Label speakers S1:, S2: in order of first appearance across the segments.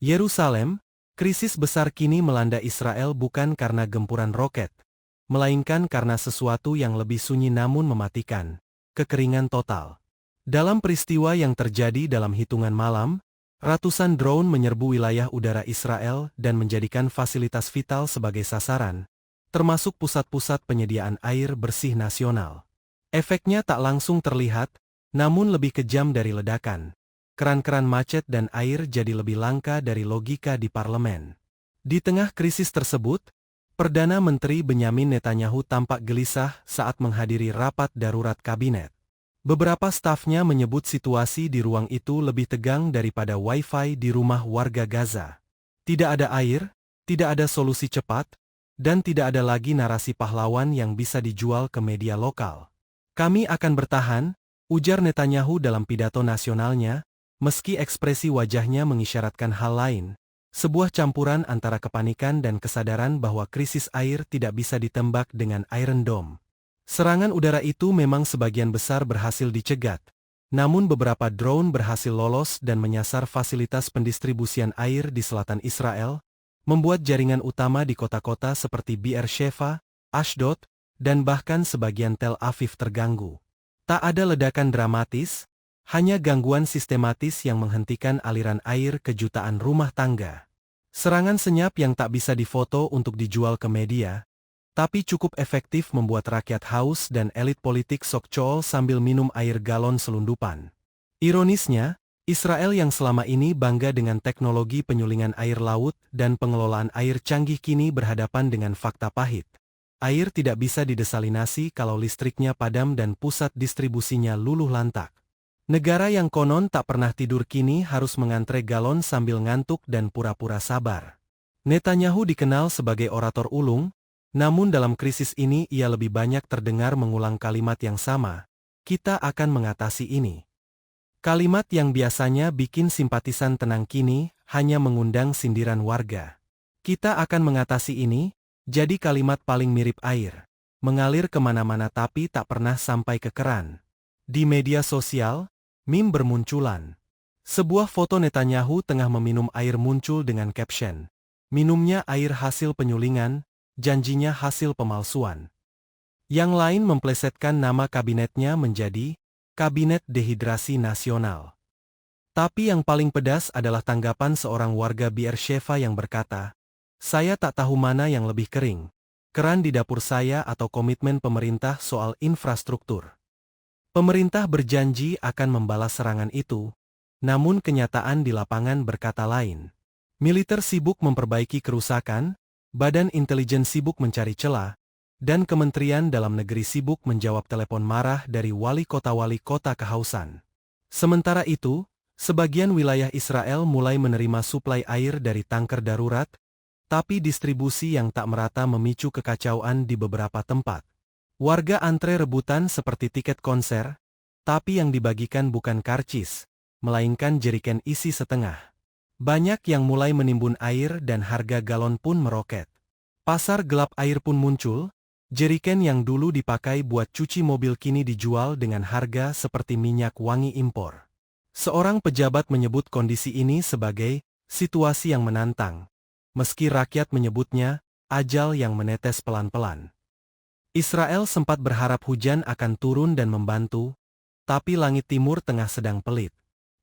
S1: Yerusalem, krisis besar kini melanda Israel bukan karena gempuran roket, melainkan karena sesuatu yang lebih sunyi namun mematikan, kekeringan total. Dalam peristiwa yang terjadi dalam hitungan malam, ratusan drone menyerbu wilayah udara Israel dan menjadikan fasilitas vital sebagai sasaran, termasuk pusat-pusat penyediaan air bersih nasional. Efeknya tak langsung terlihat, namun lebih kejam dari ledakan. Keran-keran macet dan air jadi lebih langka dari logika di parlemen. Di tengah krisis tersebut, Perdana Menteri Benyamin Netanyahu tampak gelisah saat menghadiri rapat darurat kabinet. Beberapa stafnya menyebut situasi di ruang itu lebih tegang daripada Wi-Fi di rumah warga Gaza. Tidak ada air, tidak ada solusi cepat, dan tidak ada lagi narasi pahlawan yang bisa dijual ke media lokal. Kami akan bertahan, ujar Netanyahu dalam pidato nasionalnya, meski ekspresi wajahnya mengisyaratkan hal lain, sebuah campuran antara kepanikan dan kesadaran bahwa krisis air tidak bisa ditembak dengan Iron Dome. Serangan udara itu memang sebagian besar berhasil dicegat, namun beberapa drone berhasil lolos dan menyasar fasilitas pendistribusian air di selatan Israel, membuat jaringan utama di kota-kota seperti Be'er Sheva, Ashdod, dan bahkan sebagian Tel Aviv terganggu. Tak ada ledakan dramatis, hanya gangguan sistematis yang menghentikan aliran air ke jutaan rumah tangga. Serangan senyap yang tak bisa difoto untuk dijual ke media, tapi cukup efektif membuat rakyat haus dan elit politik sokcool sambil minum air galon selundupan. Ironisnya, Israel yang selama ini bangga dengan teknologi penyulingan air laut dan pengelolaan air canggih kini berhadapan dengan fakta pahit. Air tidak bisa didesalinasi kalau listriknya padam dan pusat distribusinya luluh lantak. Negara yang konon tak pernah tidur kini harus mengantre galon sambil ngantuk dan pura-pura sabar. Netanyahu dikenal sebagai orator ulung, namun dalam krisis ini ia lebih banyak terdengar mengulang kalimat yang sama, "Kita akan mengatasi ini." Kalimat yang biasanya bikin simpatisan tenang kini hanya mengundang sindiran warga. "Kita akan mengatasi ini," jadi kalimat paling mirip air, mengalir kemana-mana tapi tak pernah sampai ke keran. Di media sosial, meme bermunculan. Sebuah foto Netanyahu tengah meminum air muncul dengan caption, "Minumnya air hasil penyulingan, janjinya hasil pemalsuan." Yang lain memplesetkan nama kabinetnya menjadi Kabinet Dehidrasi Nasional. Tapi yang paling pedas adalah tanggapan seorang warga Be'er Sheva yang berkata, "Saya tak tahu mana yang lebih kering, keran di dapur saya atau komitmen pemerintah soal infrastruktur." Pemerintah berjanji akan membalas serangan itu, namun kenyataan di lapangan berkata lain. Militer sibuk memperbaiki kerusakan, Badan Intelijen sibuk mencari celah, dan Kementerian Dalam Negeri sibuk menjawab telepon marah dari wali kota kehausan. Sementara itu, sebagian wilayah Israel mulai menerima suplai air dari tangker darurat, tapi distribusi yang tak merata memicu kekacauan di beberapa tempat. Warga antre rebutan seperti tiket konser, tapi yang dibagikan bukan karcis, melainkan jeriken isi setengah. Banyak yang mulai menimbun air dan harga galon pun meroket. Pasar gelap air pun muncul, jeriken yang dulu dipakai buat cuci mobil kini dijual dengan harga seperti minyak wangi impor. Seorang pejabat menyebut kondisi ini sebagai situasi yang menantang, meski rakyat menyebutnya ajal yang menetes pelan-pelan. Israel sempat berharap hujan akan turun dan membantu, tapi langit timur tengah sedang pelit.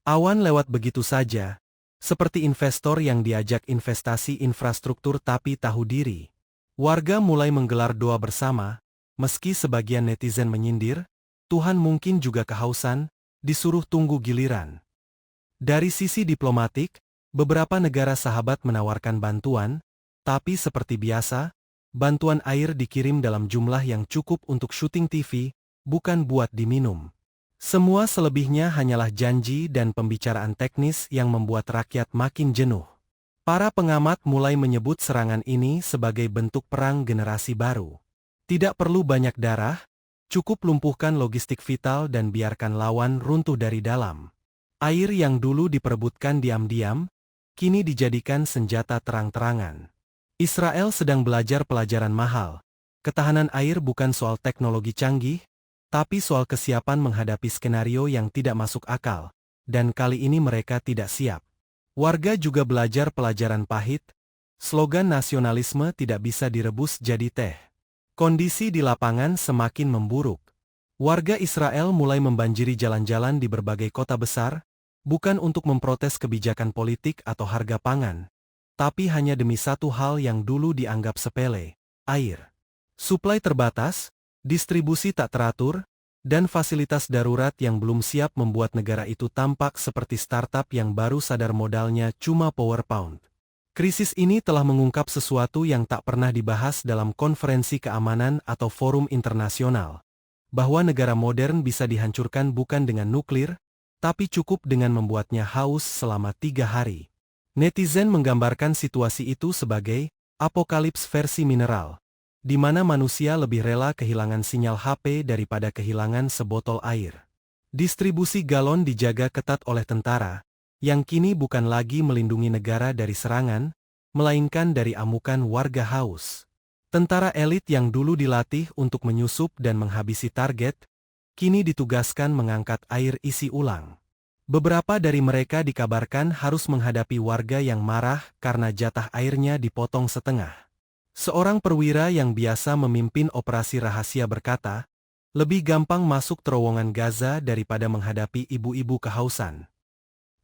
S1: Awan lewat begitu saja, seperti investor yang diajak investasi infrastruktur tapi tahu diri. Warga mulai menggelar doa bersama, meski sebagian netizen menyindir, Tuhan mungkin juga kehausan, disuruh tunggu giliran. Dari sisi diplomatik, beberapa negara sahabat menawarkan bantuan, tapi seperti biasa, bantuan air dikirim dalam jumlah yang cukup untuk syuting TV, bukan buat diminum. Semua selebihnya hanyalah janji dan pembicaraan teknis yang membuat rakyat makin jenuh. Para pengamat mulai menyebut serangan ini sebagai bentuk perang generasi baru. Tidak perlu banyak darah, cukup lumpuhkan logistik vital dan biarkan lawan runtuh dari dalam. Air yang dulu diperebutkan diam-diam, kini dijadikan senjata terang-terangan. Israel sedang belajar pelajaran mahal. Ketahanan air bukan soal teknologi canggih, tapi soal kesiapan menghadapi skenario yang tidak masuk akal, dan kali ini mereka tidak siap. Warga juga belajar pelajaran pahit, slogan nasionalisme tidak bisa direbus jadi teh. Kondisi di lapangan semakin memburuk. Warga Israel mulai membanjiri jalan-jalan di berbagai kota besar, bukan untuk memprotes kebijakan politik atau harga pangan, tapi hanya demi satu hal yang dulu dianggap sepele, air. Suplai terbatas, distribusi tak teratur, dan fasilitas darurat yang belum siap membuat negara itu tampak seperti startup yang baru sadar modalnya cuma PowerPoint. Krisis ini telah mengungkap sesuatu yang tak pernah dibahas dalam konferensi keamanan atau forum internasional. Bahwa negara modern bisa dihancurkan bukan dengan nuklir, tapi cukup dengan membuatnya haus selama 3 hari. Netizen menggambarkan situasi itu sebagai apokalips versi mineral, di mana manusia lebih rela kehilangan sinyal HP daripada kehilangan sebotol air. Distribusi galon dijaga ketat oleh tentara, yang kini bukan lagi melindungi negara dari serangan, melainkan dari amukan warga haus. Tentara elit yang dulu dilatih untuk menyusup dan menghabisi target, kini ditugaskan mengangkat air isi ulang. Beberapa dari mereka dikabarkan harus menghadapi warga yang marah karena jatah airnya dipotong setengah. Seorang perwira yang biasa memimpin operasi rahasia berkata, lebih gampang masuk terowongan Gaza daripada menghadapi ibu-ibu kehausan.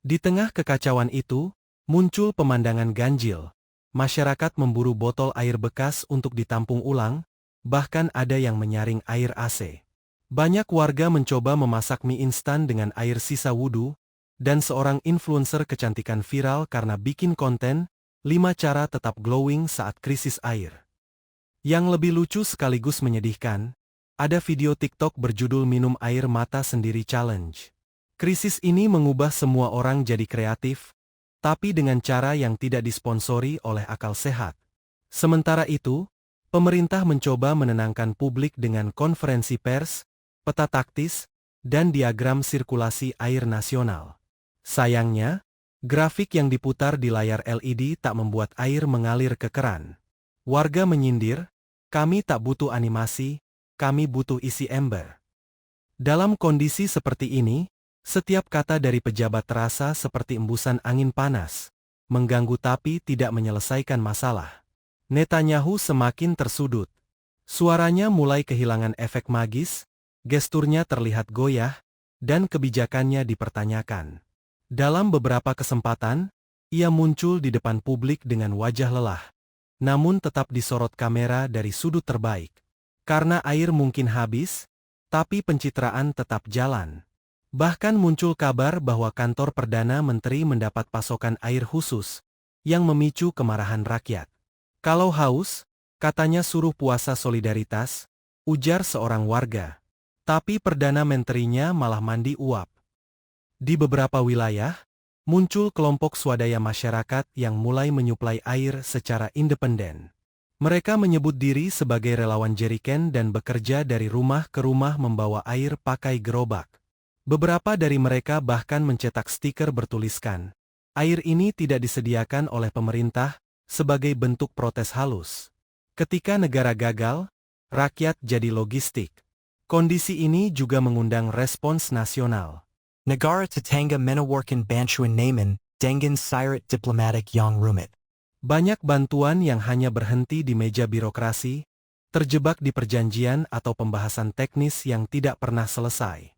S1: Di tengah kekacauan itu, muncul pemandangan ganjil. Masyarakat memburu botol air bekas untuk ditampung ulang, bahkan ada yang menyaring air AC. Banyak warga mencoba memasak mie instan dengan air sisa wudhu, dan seorang influencer kecantikan viral karena bikin konten 5 cara tetap glowing saat krisis air. Yang lebih lucu sekaligus menyedihkan, ada video TikTok berjudul Minum Air Mata Sendiri Challenge. Krisis ini mengubah semua orang jadi kreatif, tapi dengan cara yang tidak disponsori oleh akal sehat. Sementara itu, pemerintah mencoba menenangkan publik dengan konferensi pers, peta taktis, dan diagram sirkulasi air nasional. Sayangnya, grafik yang diputar di layar LED tak membuat air mengalir ke keran. Warga menyindir, "Kami tak butuh animasi, kami butuh isi ember." Dalam kondisi seperti ini, setiap kata dari pejabat terasa seperti embusan angin panas, mengganggu tapi tidak menyelesaikan masalah. Netanyahu semakin tersudut. Suaranya mulai kehilangan efek magis, gesturnya terlihat goyah, dan kebijakannya dipertanyakan. Dalam beberapa kesempatan, ia muncul di depan publik dengan wajah lelah, namun tetap disorot kamera dari sudut terbaik. Karena air mungkin habis, tapi pencitraan tetap jalan. Bahkan muncul kabar bahwa kantor Perdana Menteri mendapat pasokan air khusus, yang memicu kemarahan rakyat. Kalau haus, katanya suruh puasa solidaritas, ujar seorang warga. Tapi Perdana Menterinya malah mandi uap. Di beberapa wilayah, muncul kelompok swadaya masyarakat yang mulai menyuplai air secara independen. Mereka menyebut diri sebagai relawan jeriken dan bekerja dari rumah ke rumah membawa air pakai gerobak. Beberapa dari mereka bahkan mencetak stiker bertuliskan, "Air ini tidak disediakan oleh pemerintah," sebagai bentuk protes halus. Ketika negara gagal, rakyat jadi logistik. Kondisi ini juga mengundang respons nasional.
S2: Negara tetangga menawarkan bantuan namun dengan syarat diplomatik yang rumit.
S1: Banyak bantuan yang hanya berhenti di meja birokrasi, terjebak di perjanjian atau pembahasan teknis yang tidak pernah selesai.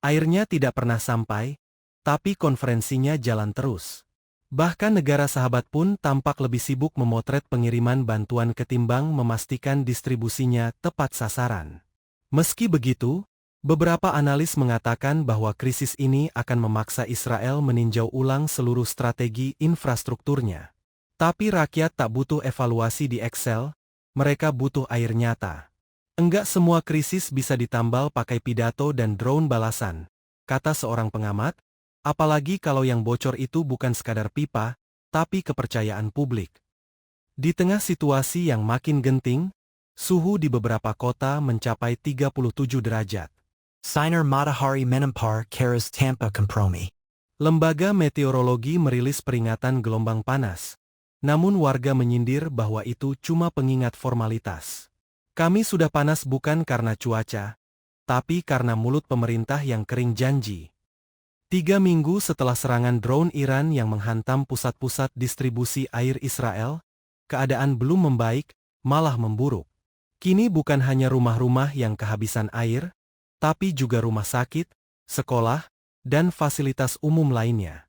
S1: Airnya tidak pernah sampai, tapi konferensinya jalan terus. Bahkan negara sahabat pun tampak lebih sibuk memotret pengiriman bantuan ketimbang memastikan distribusinya tepat sasaran. Meski begitu, beberapa analis mengatakan bahwa krisis ini akan memaksa Israel meninjau ulang seluruh strategi infrastrukturnya. Tapi rakyat tak butuh evaluasi di Excel, mereka butuh air nyata. Enggak semua krisis bisa ditambal pakai pidato dan drone balasan, kata seorang pengamat, apalagi kalau yang bocor itu bukan sekadar pipa, tapi kepercayaan publik. Di tengah situasi yang makin genting, suhu di beberapa kota mencapai 37 derajat.
S2: Sinar Matahari Menempar Keras Tampa Kompromi.
S1: Lembaga meteorologi merilis peringatan gelombang panas, namun warga menyindir bahwa itu cuma pengingat formalitas. Kami sudah panas bukan karena cuaca, tapi karena mulut pemerintah yang kering janji. 3 minggu setelah serangan drone Iran yang menghantam pusat-pusat distribusi air Israel, keadaan belum membaik, malah memburuk. Kini bukan hanya rumah-rumah yang kehabisan air, tapi juga rumah sakit, sekolah, dan fasilitas umum lainnya.